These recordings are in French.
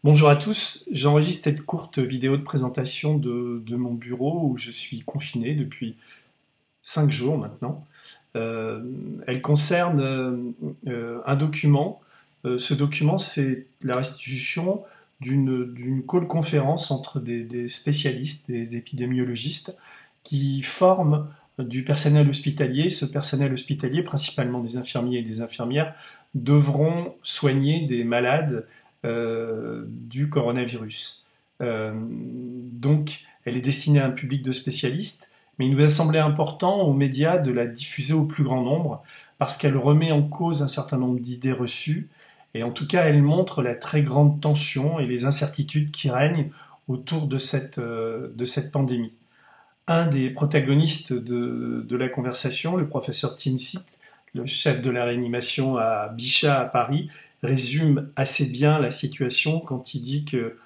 Bonjour à tous, j'enregistre cette courte vidéo de présentation de mon bureau où je suis confiné depuis 5 jours maintenant. Elle concerne un document. Ce document, c'est la restitution d'une call conférence entre des spécialistes, des épidémiologistes, qui forment du personnel hospitalier. Ce personnel hospitalier, principalement des infirmiers et des infirmières, devront soigner des malades du coronavirus. Donc, elle est destinée à un public de spécialistes, mais il nous a semblé important aux médias de la diffuser au plus grand nombre parce qu'elle remet en cause un certain nombre d'idées reçues et en tout cas, elle montre la très grande tension et les incertitudes qui règnent autour de cette pandémie. Un des protagonistes de la conversation, le professeur Tim Sit, le chef de la réanimation à Bichat à Paris, résume assez bien la situation quand il dit que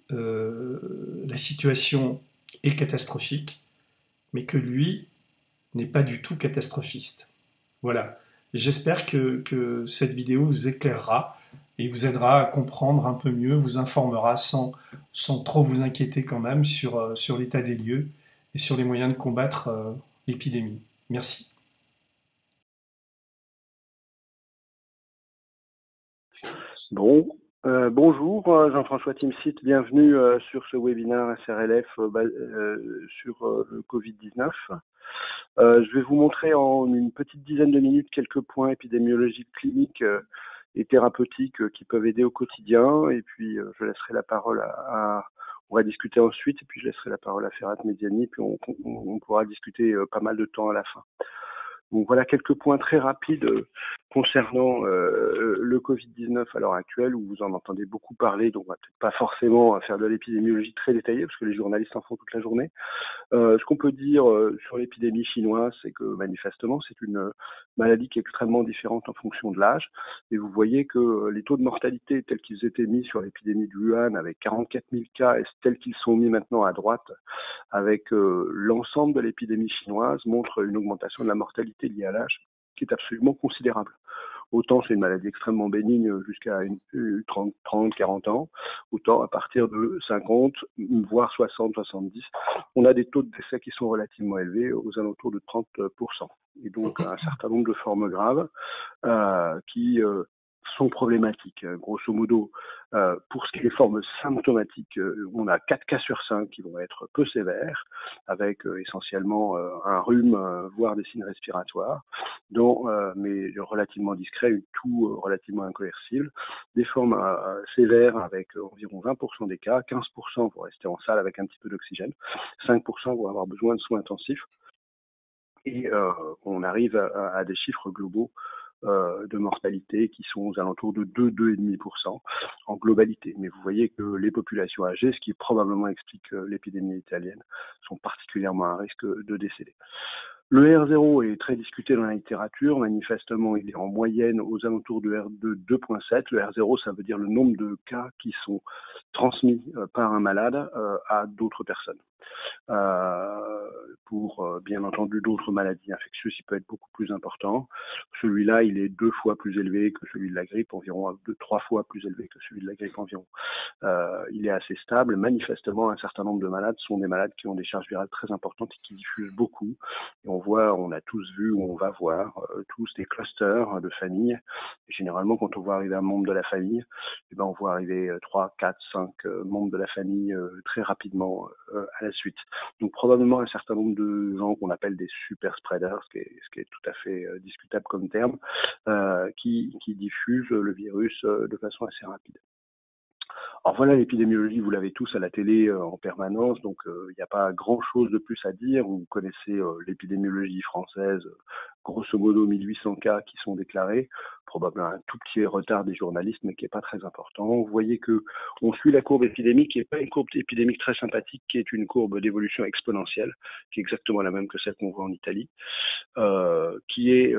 la situation est catastrophique, mais que lui n'est pas du tout catastrophiste. Voilà. J'espère que cette vidéo vous éclairera et vous aidera à comprendre un peu mieux, vous informera sans trop vous inquiéter quand même sur l'état des lieux et sur les moyens de combattre l'épidémie. Merci. Bonjour, Jean-François Timsit, bienvenue sur ce webinaire SRLF sur le Covid-19. Je vais vous montrer en une petite dizaine de minutes quelques points épidémiologiques, cliniques et thérapeutiques qui peuvent aider au quotidien. Et puis, je laisserai la parole on va discuter ensuite, et puis je laisserai la parole à Ferhat Mediani, puis on pourra discuter pas mal de temps à la fin. Donc voilà quelques points très rapides concernant le Covid-19 à l'heure actuelle, où vous en entendez beaucoup parler, donc on va peut-être pas forcément faire de l'épidémiologie très détaillée, parce que les journalistes en font toute la journée. Ce qu'on peut dire sur l'épidémie chinoise, c'est que manifestement, c'est une maladie qui est extrêmement différente en fonction de l'âge. Et vous voyez que les taux de mortalité tels qu'ils étaient mis sur l'épidémie de Wuhan, avec 44 000 cas, et tels qu'ils sont mis maintenant à droite, avec l'ensemble de l'épidémie chinoise, montrent une augmentation de la mortalité liée à l'âge qui est absolument considérable. Autant c'est une maladie extrêmement bénigne jusqu'à 30, 40 ans, autant à partir de 50, voire 60, 70, on a des taux de décès qui sont relativement élevés, aux alentours de 30%. Et donc un certain nombre de formes graves qui sont problématiques. Grosso modo, pour ce qui est des formes symptomatiques, on a 4 cas sur 5 qui vont être peu sévères, avec essentiellement un rhume, voire des signes respiratoires, mais relativement discrets, une toux relativement incoercible. Des formes sévères avec environ 20% des cas, 15% vont rester en salle avec un petit peu d'oxygène, 5% vont avoir besoin de soins intensifs, et on arrive à des chiffres globaux de mortalité qui sont aux alentours de 2-2,5% en globalité. Mais vous voyez que les populations âgées, ce qui probablement explique l'épidémie italienne, sont particulièrement à risque de décéder. Le R0 est très discuté dans la littérature. Manifestement, il est en moyenne aux alentours de R2 2,7. Le R0, ça veut dire le nombre de cas qui sont transmis par un malade à d'autres personnes. Pour bien entendu d'autres maladies infectieuses, il peut être beaucoup plus important. Celui-là, il est 2 fois plus élevé que celui de la grippe, environ 3 fois plus élevé que celui de la grippe environ. Il est assez stable. Manifestement, un certain nombre de malades sont des malades qui ont des charges virales très importantes et qui diffusent beaucoup. Et on a tous vu, ou on va voir, tous des clusters de familles. Et généralement, quand on voit arriver un membre de la famille, on voit arriver 3, 4, 5 membres de la famille très rapidement à la suite. Donc probablement un certain nombre de gens qu'on appelle des super spreaders, ce qui est tout à fait discutable comme terme, qui diffusent le virus de façon assez rapide. Alors voilà, l'épidémiologie, vous l'avez tous à la télé en permanence, donc il n'y a pas grand-chose de plus à dire. Vous connaissez l'épidémiologie française, grosso modo 1800 cas qui sont déclarés, probablement un tout petit retard des journalistes, mais qui n'est pas très important. Vous voyez que on suit la courbe épidémique, qui n'est pas une courbe épidémique très sympathique, qui est une courbe d'évolution exponentielle, qui est exactement la même que celle qu'on voit en Italie, qui est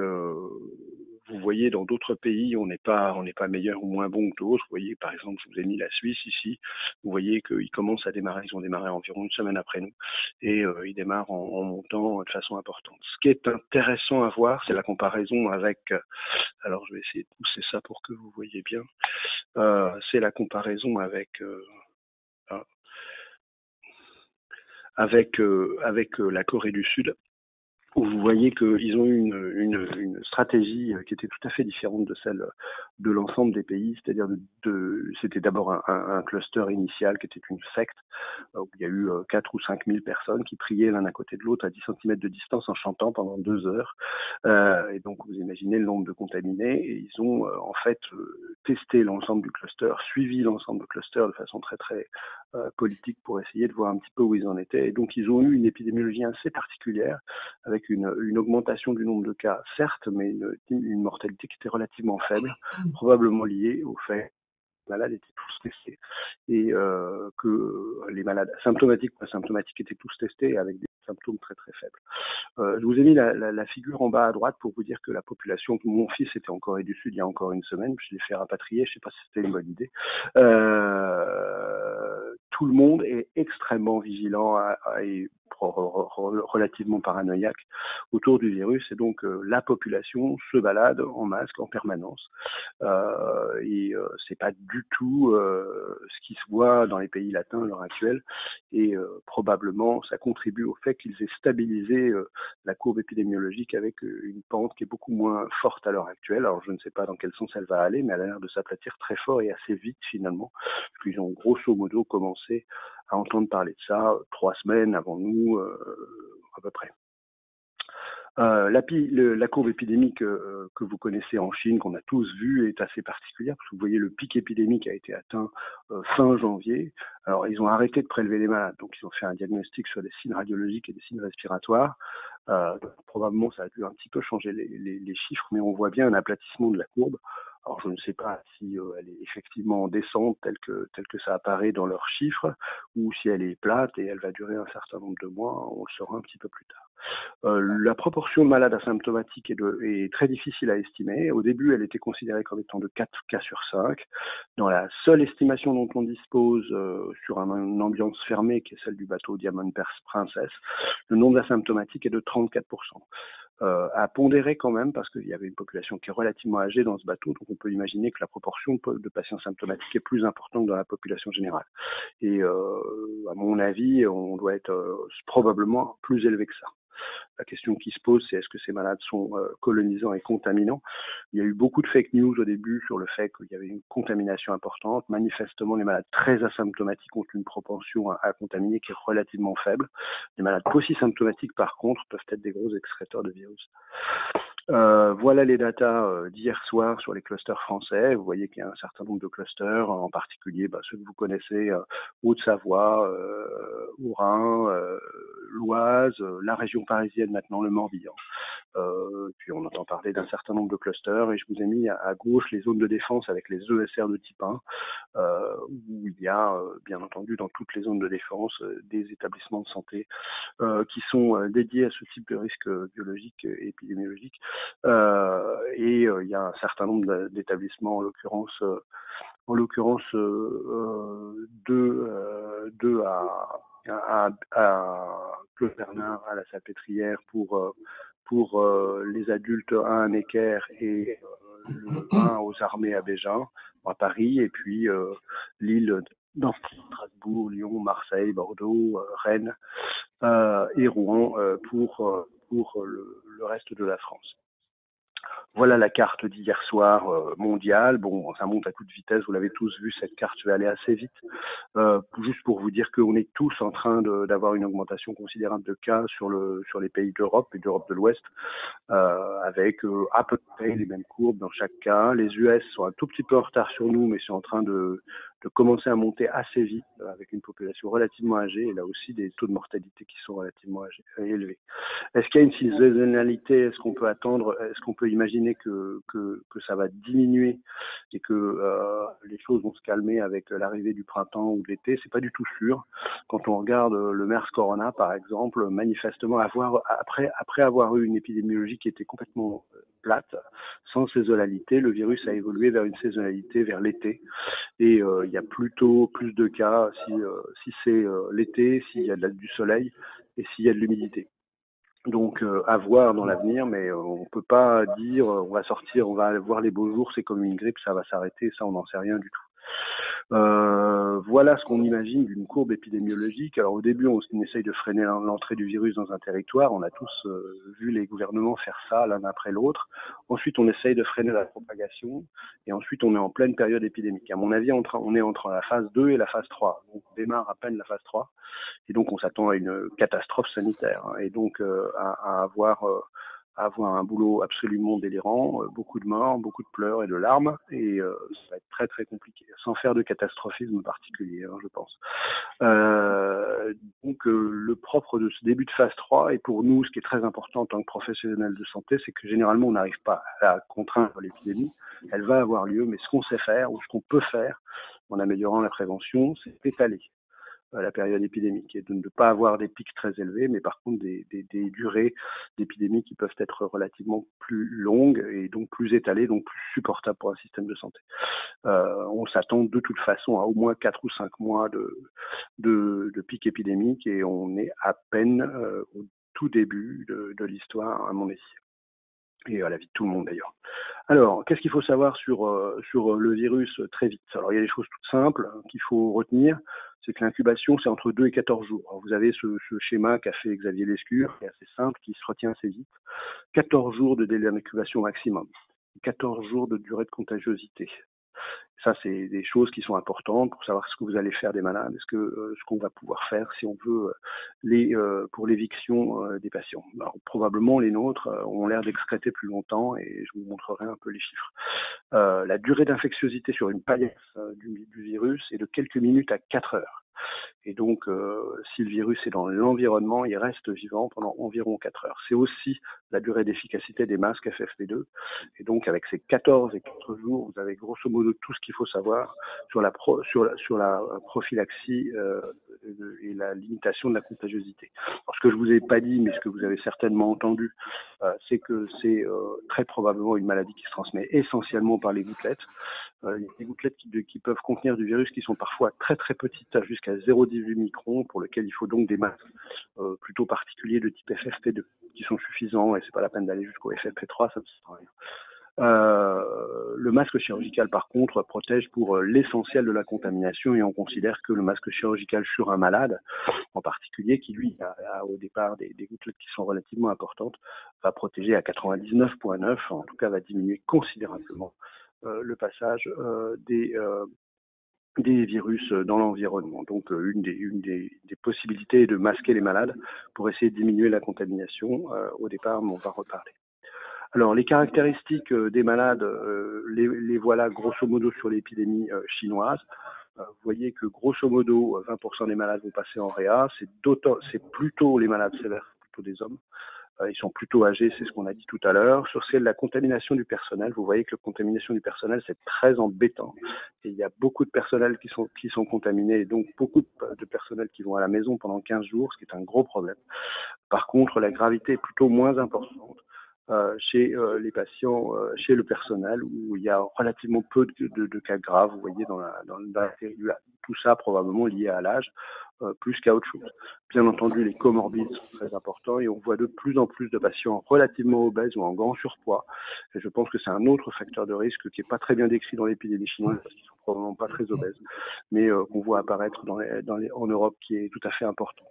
vous voyez, dans d'autres pays, on n'est pas meilleur ou moins bon que d'autres. Vous voyez, par exemple, je vous ai mis la Suisse ici. Vous voyez qu'ils commencent à démarrer, ils ont démarré environ une semaine après nous, et ils démarrent en montant de façon importante. Ce qui est intéressant à voir, c'est la comparaison avec. Alors, je vais essayer de pousser ça pour que vous voyez bien. C'est la comparaison avec la Corée du Sud, où vous voyez qu'ils ont eu une stratégie qui était tout à fait différente de celle de l'ensemble des pays, c'est-à-dire c'était d'abord un cluster initial qui était une secte, où il y a eu 4 ou 5 000 personnes qui priaient l'un à côté de l'autre à 10 centimètres de distance en chantant pendant 2 heures. Et donc vous imaginez le nombre de contaminés, et ils ont en fait testé l'ensemble du cluster, suivi l'ensemble du cluster de façon très très politique pour essayer de voir un petit peu où ils en étaient. Et donc ils ont eu une épidémiologie assez particulière, avec une augmentation du nombre de cas, certes, mais une mortalité qui était relativement faible, probablement liée au fait que les malades étaient tous testés, et que les malades symptomatiques ou asymptomatiques étaient tous testés avec des symptômes très très faibles. Je vous ai mis la figure en bas à droite pour vous dire que la population, mon fils était en Corée du Sud il y a encore une semaine, je l'ai fait rapatrier, je ne sais pas si c'était une bonne idée. Tout le monde est extrêmement vigilant et relativement paranoïaque autour du virus, et donc la population se balade en masque en permanence, et c'est pas du tout ce qui se voit dans les pays latins à l'heure actuelle, et probablement ça contribue au fait qu'ils aient stabilisé la courbe épidémiologique avec une pente qui est beaucoup moins forte à l'heure actuelle. Alors je ne sais pas dans quel sens elle va aller, mais elle a l'air de s'aplatir très fort et assez vite finalement, puisqu'ils ont grosso modo commencé à entendre parler de ça 3 semaines avant nous, à peu près. La courbe épidémique que vous connaissez en Chine, qu'on a tous vu, est assez particulière, parce que vous voyez, le pic épidémique a été atteint fin janvier. Alors ils ont arrêté de prélever les malades, donc ils ont fait un diagnostic sur des signes radiologiques et des signes respiratoires. Probablement ça a dû un petit peu changer les chiffres, mais on voit bien un aplatissement de la courbe. Alors je ne sais pas si elle est effectivement en descente telle que ça apparaît dans leurs chiffres, ou si elle est plate et elle va durer un certain nombre de mois. On le saura un petit peu plus tard. La proportion de malades asymptomatiques est très difficile à estimer. Au début, elle était considérée comme étant de 4 cas sur 5. Dans la seule estimation dont on dispose sur une ambiance fermée, qui est celle du bateau Diamond Princess, le nombre d'asymptomatiques est de 34%. À pondérer quand même, parce qu'il y avait une population qui est relativement âgée dans ce bateau, donc on peut imaginer que la proportion de patients symptomatiques est plus importante que dans la population générale. Et à mon avis, on doit être probablement plus élevé que ça. La question qui se pose, c'est est-ce que ces malades sont colonisants et contaminants? Il y a eu beaucoup de fake news au début sur le fait qu'il y avait une contamination importante. Manifestement, les malades très asymptomatiques ont une propension à contaminer qui est relativement faible. Les malades paucisymptomatiques, par contre, peuvent être des gros excréteurs de virus. Voilà les datas d'hier soir sur les clusters français. Vous voyez qu'il y a un certain nombre de clusters, en particulier ceux que vous connaissez, Haute-Savoie, Haut-Rhin, l'Oise, la région parisienne maintenant, le Morbihan. Puis on entend parler d'un certain nombre de clusters, et je vous ai mis à gauche les zones de défense avec les ESR de type 1, où il y a bien entendu dans toutes les zones de défense des établissements de santé qui sont dédiés à ce type de risque biologique et épidémiologique. Et il y a un certain nombre d'établissements, en l'occurrence deux à Claude Bernard, à la Salpêtrière pour les adultes, un à Necker et un aux armées à Bégin, à Paris, et puis Lille, dans Strasbourg, Lyon, Marseille, Bordeaux, Rennes et Rouen pour le reste de la France. Voilà la carte d'hier soir mondiale. Bon, ça monte à toute vitesse, vous l'avez tous vu, cette carte va aller assez vite. Juste pour vous dire qu'on est tous en train d'avoir une augmentation considérable de cas sur les pays d'Europe et d'Europe de l'Ouest, avec à peu près les mêmes courbes dans chaque cas. Les US sont un tout petit peu en retard sur nous, mais sont en train de commencer à monter assez vite, avec une population relativement âgée, et là aussi des taux de mortalité qui sont relativement élevés. Est-ce qu'il y a une saisonnalité? Est-ce qu'on peut attendre? Est-ce qu'on peut imaginer que ça va diminuer et que les choses vont se calmer avec l'arrivée du printemps ou de l'été? C'est pas du tout sûr. Quand on regarde le MERS Corona, par exemple, manifestement après avoir eu une épidémiologie qui était complètement plate, sans saisonnalité. Le virus a évolué vers une saisonnalité vers l'été, et il y a plutôt plus de cas si c'est l'été, s'il y a du soleil et s'il y a de l'humidité. Donc à voir dans l'avenir, mais on peut pas dire on va sortir, on va voir les beaux jours, c'est comme une grippe, ça va s'arrêter, ça on n'en sait rien du tout. Voilà ce qu'on imagine d'une courbe épidémiologique. Alors au début, on essaye de freiner l'entrée du virus dans un territoire. On a tous vu les gouvernements faire ça l'un après l'autre. Ensuite, on essaye de freiner la propagation. Et ensuite, on est en pleine période épidémique. À mon avis, on est entre la phase 2 et la phase 3. Donc, on démarre à peine la phase 3. Et donc, on s'attend à une catastrophe sanitaire. Et donc, à avoir un boulot absolument délirant, beaucoup de morts, beaucoup de pleurs et de larmes, et ça va être très très compliqué, sans faire de catastrophisme particulier, je pense. Donc le propre de ce début de phase 3, et pour nous, ce qui est très important en tant que professionnels de santé, c'est que généralement on n'arrive pas à contraindre l'épidémie, elle va avoir lieu, mais ce qu'on sait faire, ou ce qu'on peut faire, en améliorant la prévention, c'est étaler la période épidémique, et de ne pas avoir des pics très élevés, mais par contre des durées d'épidémie qui peuvent être relativement plus longues et donc plus étalées, donc plus supportables pour un système de santé. On s'attend de toute façon à au moins 4 ou 5 mois de pic épidémique, et on est à peine au tout début de l'histoire, à mon avis, et à la vie de tout le monde d'ailleurs. Alors, qu'est-ce qu'il faut savoir sur le virus très vite? Alors, il y a des choses toutes simples qu'il faut retenir. C'est que l'incubation, c'est entre 2 et 14 jours. Alors, vous avez ce schéma qu'a fait Xavier Lescure, qui est assez simple, qui se retient assez vite. 14 jours de délai d'incubation maximum. 14 jours de durée de contagiosité. Ça, c'est des choses qui sont importantes pour savoir ce que vous allez faire des malades, ce qu'on va pouvoir faire si on veut pour l'éviction des patients. Alors, probablement les nôtres ont l'air d'excréter plus longtemps, et je vous montrerai un peu les chiffres. La durée d'infectiosité sur une paillasse du virus est de quelques minutes à 4 heures. Et donc, si le virus est dans l'environnement, il reste vivant pendant environ 4 heures. C'est aussi la durée d'efficacité des masques FFP2. Et donc, avec ces 14 et 4 jours, vous avez grosso modo tout ce qu'il faut savoir sur la prophylaxie et la limitation de la contagiosité. Alors, ce que je vous ai pas dit, mais ce que vous avez certainement entendu, c'est que c'est très probablement une maladie qui se transmet essentiellement par les gouttelettes. Il y a des gouttelettes qui peuvent contenir du virus qui sont parfois très très petites, jusqu'à 0,18 microns, pour lesquelles il faut donc des masques plutôt particuliers de type FFP2 qui sont suffisants, et c'est pas la peine d'aller jusqu'au FFP3, ça ne sert à rien. Le masque chirurgical, par contre, protège pour l'essentiel de la contamination, et on considère que le masque chirurgical sur un malade, en particulier, qui lui a au départ des gouttelettes qui sont relativement importantes, va protéger à 99,9, en tout cas va diminuer considérablement le passage des virus dans l'environnement. Donc une des possibilités est de masquer les malades pour essayer de diminuer la contamination au départ, mais on va reparler. Alors les caractéristiques des malades, les voilà grosso modo sur l'épidémie chinoise. Vous voyez que grosso modo 20% des malades vont passer en réa. C'est plutôt les malades sévères, plutôt des hommes. Ils sont plutôt âgés, c'est ce qu'on a dit tout à l'heure. Sur celle de la contamination du personnel, vous voyez que la contamination du personnel, c'est très embêtant. Et il y a beaucoup de personnels qui sont contaminés, et donc beaucoup de personnel qui vont à la maison pendant 15 jours, ce qui est un gros problème. Par contre, la gravité est plutôt moins importante chez les patients, chez le personnel, où il y a relativement peu de cas graves, vous voyez, dans la cellule. Tout ça probablement lié à l'âge, plus qu'à autre chose. Bien entendu, les comorbides sont très importants, et on voit de plus en plus de patients relativement obèses ou en grand surpoids. Et je pense que c'est un autre facteur de risque qui n'est pas très bien décrit dans l'épidémie chinoise, parce qu'ils sont probablement pas très obèses, mais qu'on voit apparaître en Europe, qui est tout à fait important.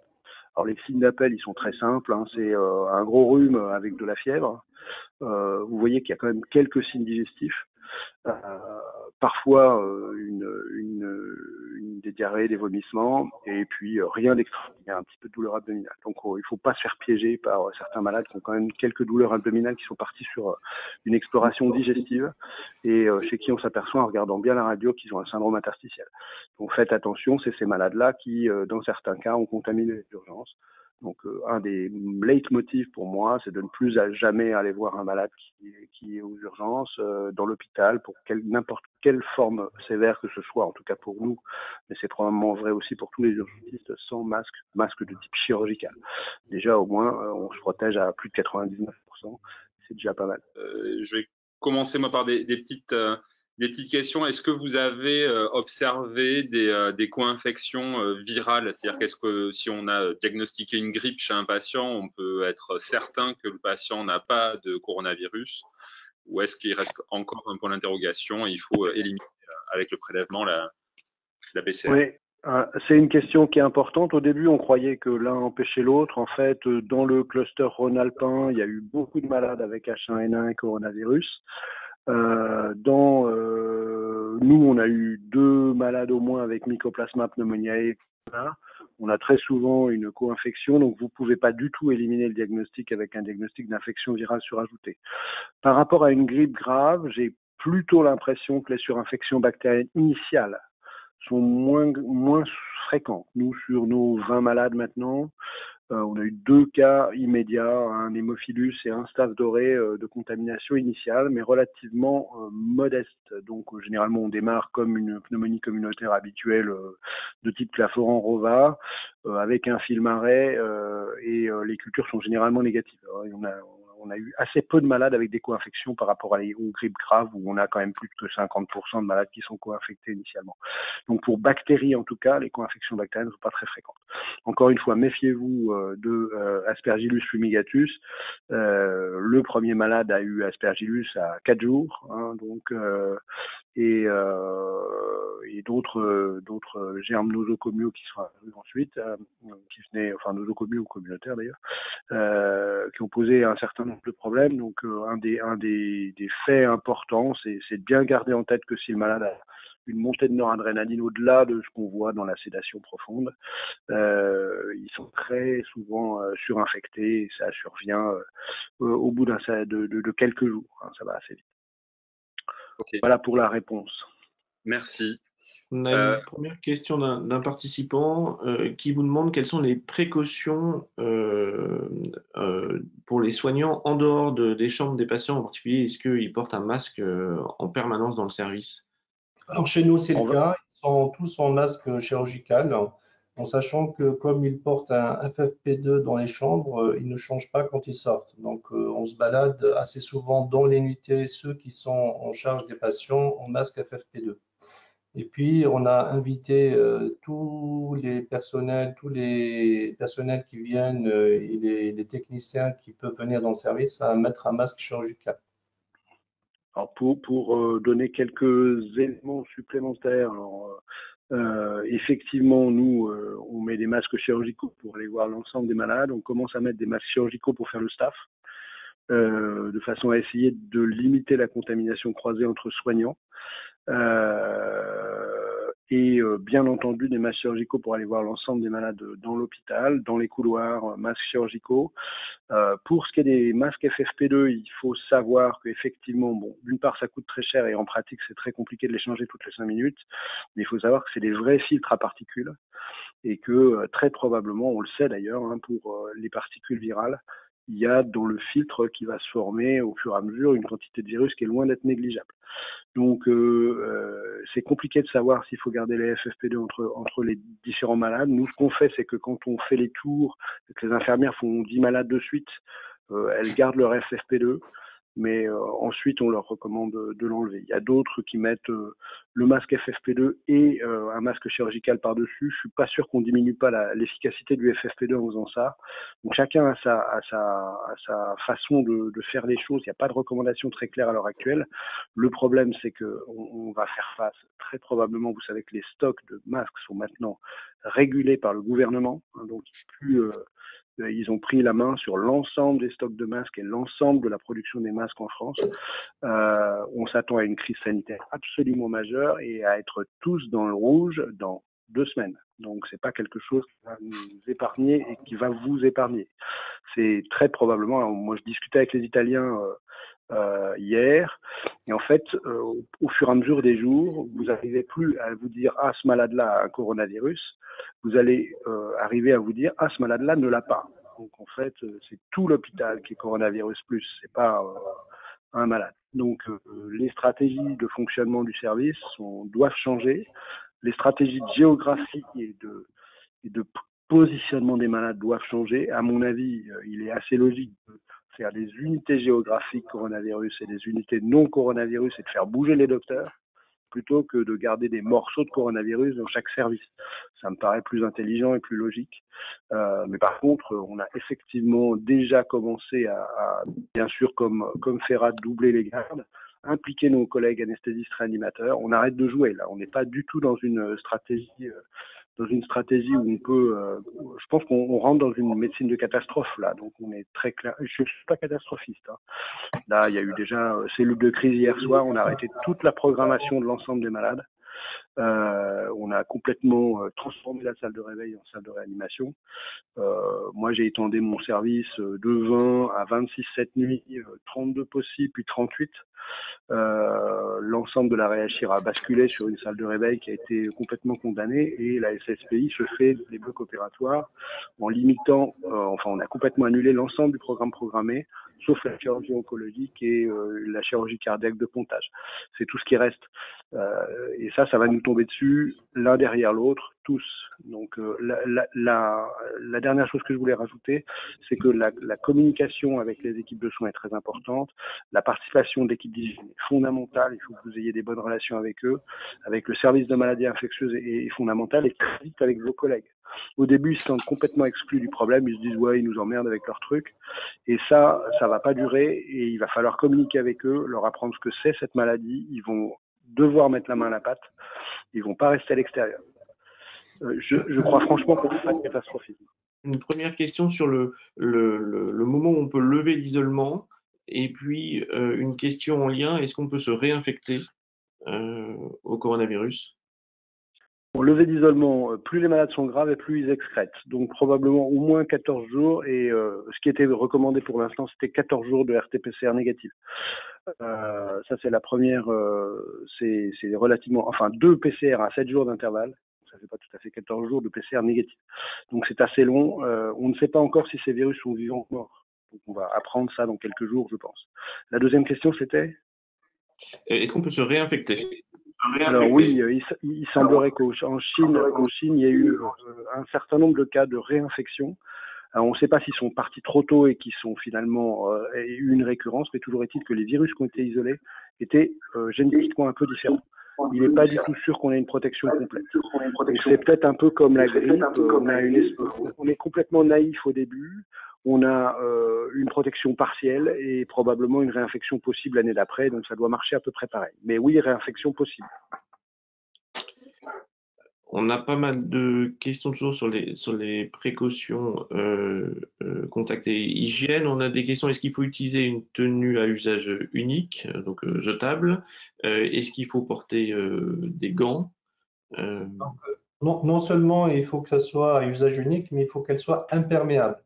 Alors les signes d'appel, ils sont très simples, c'est un gros rhume avec de la fièvre. Vous voyez qu'il y a quand même quelques signes digestifs. Parfois des diarrhées, des vomissements, et puis rien d'extraordinaire, un petit peu de douleur abdominale. Donc il ne faut pas se faire piéger par certains malades qui ont quand même quelques douleurs abdominales, qui sont partis sur une exploration digestive, et chez qui on s'aperçoit en regardant bien la radio qu'ils ont un syndrome interstitiel. Donc faites attention, c'est ces malades-là qui, dans certains cas, ont contaminé les urgences. Donc un des leitmotifs pour moi, c'est de ne plus jamais aller voir un malade qui est aux urgences, dans l'hôpital, pour n'importe quelle forme sévère que ce soit, en tout cas pour nous, mais c'est probablement vrai aussi pour tous les urgentistes, sans masque de type chirurgical. Déjà au moins on se protège à plus de 99%. c'est déjà pas mal. Je vais commencer moi par des petites questions. Est-ce que vous avez observé des co-infections virales? C'est-à-dire qu'est-ce que si on a diagnostiqué une grippe chez un patient, on peut être certain que le patient n'a pas de coronavirus? Ou est-ce qu'il reste encore un point d'interrogation et il faut éliminer avec le prélèvement la PCR? Oui, c'est une question qui est importante. Au début, on croyait que l'un empêchait l'autre. En fait, dans le cluster rhône-alpin, il y a eu beaucoup de malades avec H1N1 et coronavirus. Nous, on a eu 2 malades au moins avec Mycoplasma pneumoniae. On a très souvent une co-infection, donc vous pouvez pas du tout éliminer le diagnostic avec un diagnostic d'infection virale surajouté. Par rapport à une grippe grave, j'ai plutôt l'impression que les surinfections bactériennes initiales sont moins fréquentes. Nous, sur nos 20 malades maintenant, on a eu 2 cas immédiats, un hémophilus et un staph doré de contamination initiale, mais relativement modeste. Donc généralement on démarre comme une pneumonie communautaire habituelle de type Claforan-Rova, avec un film arrêt, et les cultures sont généralement négatives. Alors, on a eu assez peu de malades avec des co-infections par rapport aux grippes graves où on a quand même plus que 50% de malades qui sont co-infectés initialement. Donc pour bactéries en tout cas, les co-infections bactériennes ne sont pas très fréquentes. Encore une fois, méfiez-vous de Aspergillus fumigatus. Le premier malade a eu Aspergillus à 4 jours, hein, donc et d'autres germes nosocomiaux qui sont apparus ensuite, qui venaient, enfin nosocomiaux ou communautaires d'ailleurs, qui ont posé un certain nombre de problèmes. Donc un des faits importants, c'est de bien garder en tête que si le malade a une montée de noradrénaline au-delà de ce qu'on voit dans la sédation profonde, ils sont très souvent surinfectés et ça survient au bout de quelques jours, hein, ça va assez vite. Okay. Voilà pour la réponse. Merci. On a une première question d'un participant qui vous demande quelles sont les précautions pour les soignants en dehors des chambres des patients, en particulier. Est-ce qu'ils portent un masque en permanence dans le service? Alors chez nous, c'est le cas. Ils sont tous en masque chirurgical, en sachant que comme ils portent un FFP2 dans les chambres, ils ne changent pas quand ils sortent. Donc on se balade assez souvent dans les nuitées, ceux qui sont en charge des patients en masque FFP2. Et puis on a invité tous les personnels qui viennent et les techniciens qui peuvent venir dans le service à mettre un masque chirurgical. Alors pour donner quelques éléments supplémentaires, effectivement, nous, on met des masques chirurgicaux pour aller voir l'ensemble des malades. On commence à mettre des masques chirurgicaux pour faire le staff, de façon à essayer de limiter la contamination croisée entre soignants. Bien entendu des masques chirurgicaux pour aller voir l'ensemble des malades dans l'hôpital, dans les couloirs, masques chirurgicaux. Pour ce qui est des masques FFP2, il faut savoir qu'effectivement, bon, d'une part, ça coûte très cher et en pratique, c'est très compliqué de les changer toutes les 5 minutes. Mais il faut savoir que c'est des vrais filtres à particules et que très probablement, on le sait d'ailleurs, hein, pour les particules virales, il y a dans le filtre qui va se former au fur et à mesure une quantité de virus qui est loin d'être négligeable. Donc c'est compliqué de savoir s'il faut garder les FFP2 entre les différents malades. Nous, ce qu'on fait, c'est que quand on fait les tours, que les infirmières font 10 malades de suite, elles gardent leur FFP2, mais ensuite on leur recommande de l'enlever. Il y a d'autres qui mettent le masque FFP2 et un masque chirurgical par-dessus. Je suis pas sûr qu'on diminue pas l'efficacité du FFP2 en faisant ça. Donc chacun a sa façon de faire les choses. Il n'y a pas de recommandation très claire à l'heure actuelle. Le problème, c'est que on va faire face très probablement. Vous savez que les stocks de masques sont maintenant régulés par le gouvernement, hein, donc ils ont pris la main sur l'ensemble des stocks de masques et l'ensemble de la production des masques en France. On s'attend à une crise sanitaire absolument majeure et à être tous dans le rouge dans 2 semaines. Donc c'est pas quelque chose qui va nous épargner et qui va vous épargner. C'est très probablement, alors moi je discutais avec les Italiens hier, et en fait, au fur et à mesure des jours, vous n'arrivez plus à vous dire ah ce malade-là a un coronavirus, vous allez arriver à vous dire ah ce malade-là ne l'a pas. Donc en fait, c'est tout l'hôpital qui est coronavirus plus, c'est pas un malade. Donc les stratégies de fonctionnement du service doivent changer, les stratégies de géographie et de positionnement des malades doivent changer. À mon avis, il est assez logique de c'est-à-dire des unités géographiques coronavirus et des unités non coronavirus, et de faire bouger les docteurs, plutôt que de garder des morceaux de coronavirus dans chaque service. Ça me paraît plus intelligent et plus logique. Mais par contre, on a effectivement déjà commencé à bien sûr, comme Ferrat, doubler les gardes, impliquer nos collègues anesthésistes réanimateurs. On arrête de jouer là. On n'est pas du tout dans une stratégie où on peut, je pense qu'on rentre dans une médecine de catastrophe là, donc on est très clair. Je suis pas catastrophiste. Hein. Là, il y a eu déjà cellule de crise hier soir. On a arrêté toute la programmation de l'ensemble des malades. On a complètement transformé la salle de réveil en salle de réanimation. Moi, j'ai étendu mon service de 20 à 26 cette nuit, 32 possibles, puis 38. L'ensemble de la réachir a basculé sur une salle de réveil qui a été complètement condamnée, et la SSPI se fait des blocs opératoires en limitant, enfin on a complètement annulé l'ensemble du programme programmé, sauf la chirurgie oncologique et la chirurgie cardiaque de pontage. C'est tout ce qui reste. Et ça va nous tomber dessus l'un derrière l'autre, tous. Donc la dernière chose que je voulais rajouter, c'est que la communication avec les équipes de soins est très importante. La participation de l'équipe d'hygiène est fondamentale. Il faut que vous ayez des bonnes relations avec eux. Avec le service de maladies infectieuses est fondamentale, et très vite avec vos collègues. Au début, ils se sentent complètement exclus du problème. Ils se disent ouais, ils nous emmerdent avec leurs trucs. Et ça va pas durer, et il va falloir communiquer avec eux, leur apprendre ce que c'est cette maladie. Ils vont devoir mettre la main à la pâte. Ils vont pas rester à l'extérieur. Je crois franchement qu'on ne fait pas de catastrophisme. Une première question sur le moment où on peut lever l'isolement, et puis une question en lien, est-ce qu'on peut se réinfecter au coronavirus? Pour lever d'isolement, plus les malades sont graves et plus ils excrètent. Donc probablement au moins 14 jours, et ce qui était recommandé pour l'instant, c'était 14 jours de RT-PCR négatif. Ça c'est la première, c'est relativement, enfin 2 PCR à 7 jours d'intervalle. Ça fait pas tout à fait 14 jours de PCR négatif. Donc c'est assez long. On ne sait pas encore si ces virus sont vivants ou morts. Donc on va apprendre ça dans quelques jours, je pense. La deuxième question, c'était ? Est-ce qu'on peut se réinfecter? Alors oui, il semblerait qu'en Chine, il y a eu un certain nombre de cas de réinfection. Alors, on ne sait pas s'ils sont partis trop tôt et qu'ils sont finalement eu une récurrence, mais toujours est-il que les virus qui ont été isolés étaient génétiquement un peu différents. Il n'est pas du tout sûr qu'on ait une protection complète. Donc c'est peut-être un peu comme la grippe, on est complètement naïf au début, on a une protection partielle et probablement une réinfection possible l'année d'après, donc ça doit marcher à peu près pareil. Mais oui, réinfection possible. On a pas mal de questions toujours sur les précautions contact et hygiène. On a des questions, est-ce qu'il faut utiliser une tenue à usage unique, donc jetable? Est-ce qu'il faut porter des gants? Non seulement il faut que ça soit à usage unique, mais il faut qu'elle soit imperméable,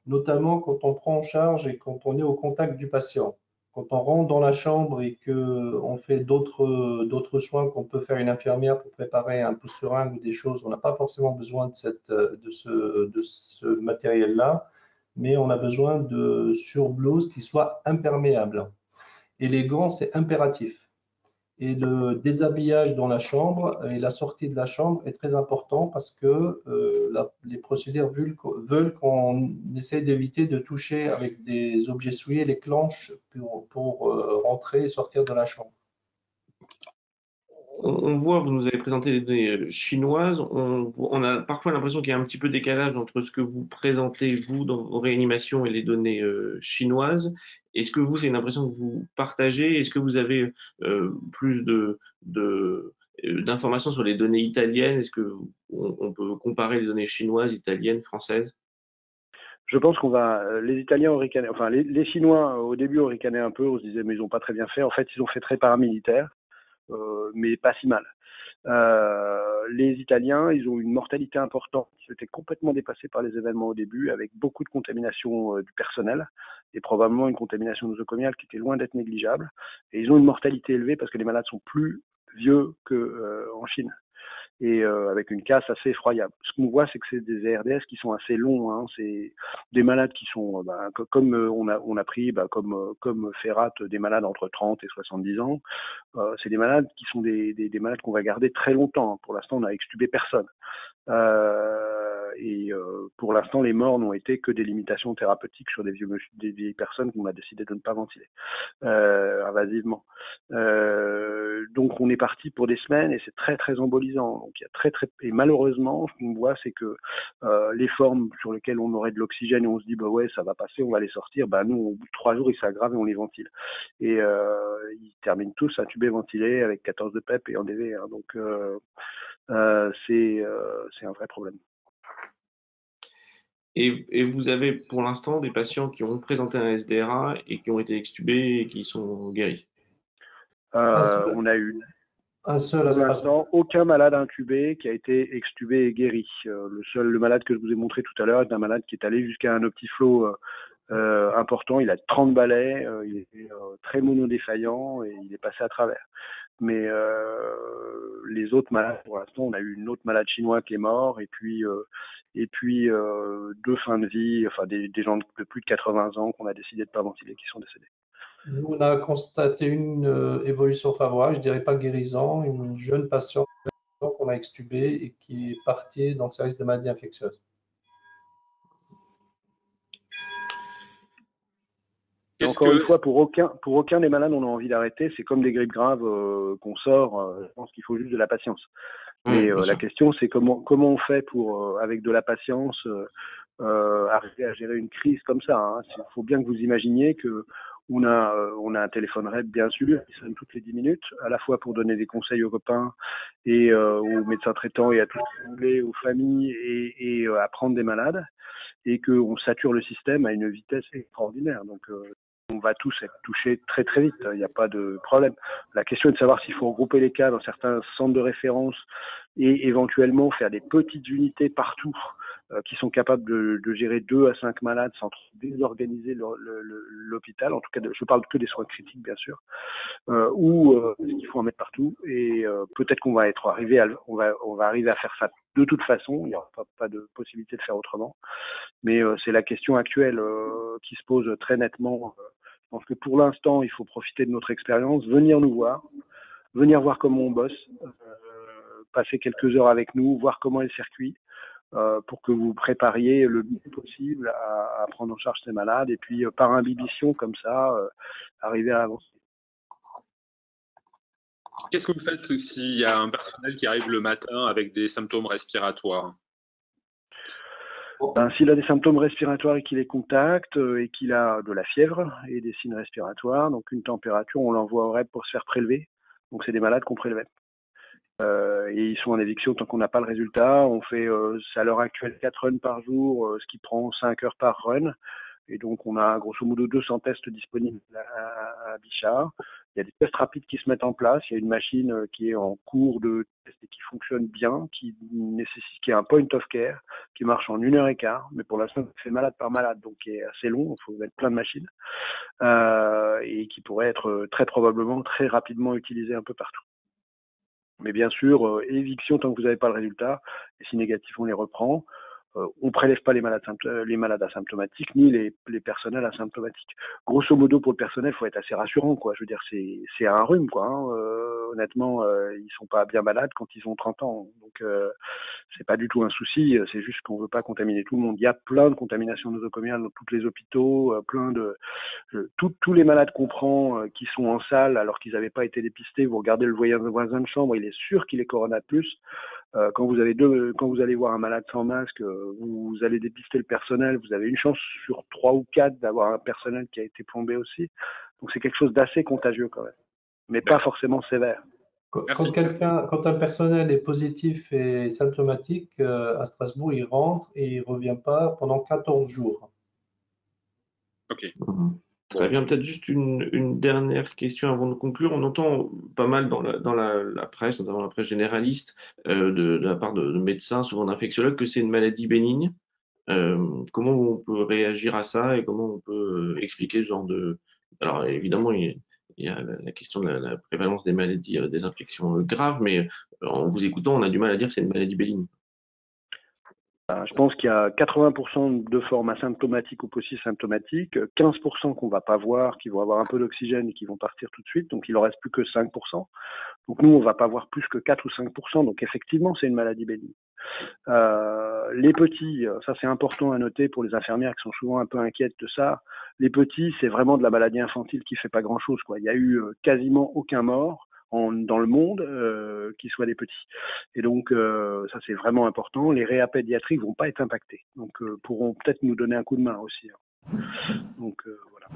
notamment quand on prend en charge et quand on est au contact du patient. Quand on rentre dans la chambre et qu'on fait d'autres soins qu'on peut faire une infirmière pour préparer un pousse-seringue ou des choses, on n'a pas forcément besoin de ce matériel-là, mais on a besoin de surblouses qui soient imperméables. Et les gants, c'est impératif. Et le déshabillage dans la chambre et la sortie de la chambre est très important parce que les procédures veulent qu'on essaie d'éviter de toucher avec des objets souillés les planches pour rentrer et sortir de la chambre. On voit, vous nous avez présenté les données chinoises, on a parfois l'impression qu'il y a un petit peu de décalage entre ce que vous présentez, vous, dans vos réanimations et les données chinoises. Est-ce que vous, c'est une impression que vous partagez? Est-ce que vous avez plus d'informations sur les données italiennes? Est-ce qu'on peut comparer les données chinoises, italiennes, françaises? Je pense qu'on va, les Italiens ont ricané, enfin les Chinois au début ont ricané un peu, on se disait mais ils n'ont pas très bien fait. En fait, ils ont fait très paramilitaire. Mais pas si mal. Les Italiens, ils ont une mortalité importante. Ils étaient complètement dépassés par les événements au début, avec beaucoup de contamination du personnel et probablement une contamination nosocomiale qui était loin d'être négligeable. Et ils ont une mortalité élevée parce que les malades sont plus vieux qu'en Chine. Et avec une casse assez effroyable. Ce qu'on voit, c'est que c'est des ARDS qui sont assez longs. Hein. C'est des malades qui sont, comme on a pris, comme Ferrat, des malades entre 30 et 70 ans. C'est des malades qui sont des malades qu'on va garder très longtemps. Pour l'instant, on n'a extubé personne. pour l'instant, les morts n'ont été que des limitations thérapeutiques sur des vieilles personnes qu'on a décidé de ne pas ventiler invasivement. Donc on est parti pour des semaines et c'est très très embolisant. Donc il y a et malheureusement, ce qu'on voit, c'est que les formes sur lesquelles on aurait de l'oxygène et on se dit bah ouais ça va passer, on va les sortir, bah nous au bout de 3 jours ils s'aggravent et on les ventile. Et ils terminent tous intubés, ventilés avec 14 de PEP et en DV. Hein. Donc c'est un vrai problème. Et vous avez pour l'instant des patients qui ont présenté un SDRA et qui ont été extubés et qui sont guéris? On a eu un seul à pour Strasbourg. l'instant aucun malade intubé qui a été extubé et guéri. Le malade que je vous ai montré tout à l'heure est un malade qui est allé jusqu'à un optiflow important. Il a 30 balais, il est très monodéfaillant et il est passé à travers. Mais les autres malades, pour l'instant, on a eu une autre malade chinois qui est mort et puis 2 fins de vie, enfin des gens de plus de 80 ans qu'on a décidé de pas ventiler qui sont décédés. Nous, on a constaté une évolution favorable, je dirais pas guérissant, une jeune patiente qu'on a extubée et qui est partie dans le service de maladies infectieuses. Encore une fois, pour aucun des malades, on a envie d'arrêter. C'est comme des grippes graves qu'on sort. Je pense qu'il faut juste de la patience. Mais la question, c'est comment on fait pour, avec de la patience, arriver à gérer une crise comme ça. Hein. Il faut bien que vous imaginiez que on a un téléphone RED, bien sûr, qui sonne toutes les 10 minutes, à la fois pour donner des conseils aux copains et aux médecins traitants et à tous les anglais, aux familles et à prendre des malades, et qu'on sature le système à une vitesse extraordinaire. Donc on va tous être touchés très très vite, il n'y a pas de problème. La question est de savoir s'il faut regrouper les cas dans certains centres de référence et éventuellement faire des petites unités partout qui sont capables de gérer 2 à 5 malades sans trop désorganiser l'hôpital. En tout cas, je parle que des soins critiques, bien sûr, ou il faut en mettre partout. Et peut-être qu'on va arriver à faire ça de toute façon. Il n'y aura pas de possibilité de faire autrement. Mais c'est la question actuelle qui se pose très nettement. Je pense que pour l'instant, il faut profiter de notre expérience, venir nous voir, venir voir comment on bosse, passer quelques heures avec nous, voir comment est le circuit, pour que vous prépariez le mieux possible à prendre en charge ces malades et puis par imbibition comme ça, arriver à avancer. Qu'est-ce que vous faites s'il y a un personnel qui arrive le matin avec des symptômes respiratoires? S'il a des symptômes respiratoires et qu'il est contact et qu'il a de la fièvre et des signes respiratoires, donc une température, on l'envoie au REP pour se faire prélever. Donc c'est des malades qu'on prélevait. Et ils sont en éviction tant qu'on n'a pas le résultat. On fait à l'heure actuelle 4 runs par jour, ce qui prend 5 heures par run. Et donc on a grosso modo 200 tests disponibles à Bichard. Il y a des tests rapides qui se mettent en place. Il y a une machine qui est en cours de test et qui fonctionne bien, qui est un point of care, qui marche en 1h15. Mais pour l'instant, c'est malade par malade, donc qui est assez long. Il faut mettre plein de machines et qui pourrait être très probablement, très rapidement utilisé un peu partout. Mais bien sûr, éviction tant que vous n'avez pas le résultat. Et si négatif, on les reprend. On prélève pas les malades asymptomatiques ni les personnels asymptomatiques. Grosso modo, pour le personnel, faut être assez rassurant, quoi. Je veux dire, c'est un rhume, quoi. Hein. Honnêtement, ils sont pas bien malades quand ils ont 30 ans. Donc, c'est pas du tout un souci. C'est juste qu'on veut pas contaminer tout le monde. Il y a plein de contaminations nosocomiales dans tous les hôpitaux, tous les malades qu'on prend qui sont en salle alors qu'ils n'avaient pas été dépistés. Vous regardez le voisin de chambre, il est sûr qu'il est Corona plus. Quand vous allez voir un malade sans masque, vous allez dépister le personnel, vous avez une chance sur 3 ou 4 d'avoir un personnel qui a été plombé aussi. Donc c'est quelque chose d'assez contagieux quand même, mais pas forcément sévère. Quand un personnel est positif et symptomatique, à Strasbourg, il rentre et il ne revient pas pendant 14 jours. Ok. Très bien, peut-être juste une dernière question avant de conclure. On entend pas mal dans la presse, notamment la presse généraliste, de la part de médecins, souvent d'infectiologues, que c'est une maladie bénigne. Comment on peut réagir à ça et comment on peut expliquer ce genre de... Alors évidemment, il y a la question de la prévalence des maladies, des infections graves, mais en vous écoutant, on a du mal à dire que c'est une maladie bénigne. Je pense qu'il y a 80% de formes asymptomatiques ou post-symptomatiques, 15% qu'on va pas voir, qui vont avoir un peu d'oxygène et qui vont partir tout de suite, donc il en reste plus que 5%. Donc nous, on va pas voir plus que 4 ou 5%, donc effectivement, c'est une maladie bénigne. Les petits, ça c'est important à noter pour les infirmières qui sont souvent un peu inquiètes de ça. Les petits, c'est vraiment de la maladie infantile qui fait pas grand-chose, quoi. Il y a eu quasiment aucun mort dans le monde qui soit des petits. Et donc ça c'est vraiment important. Les réas pédiatriques vont pas être impactés, donc pourront peut-être nous donner un coup de main aussi. Hein. Donc voilà.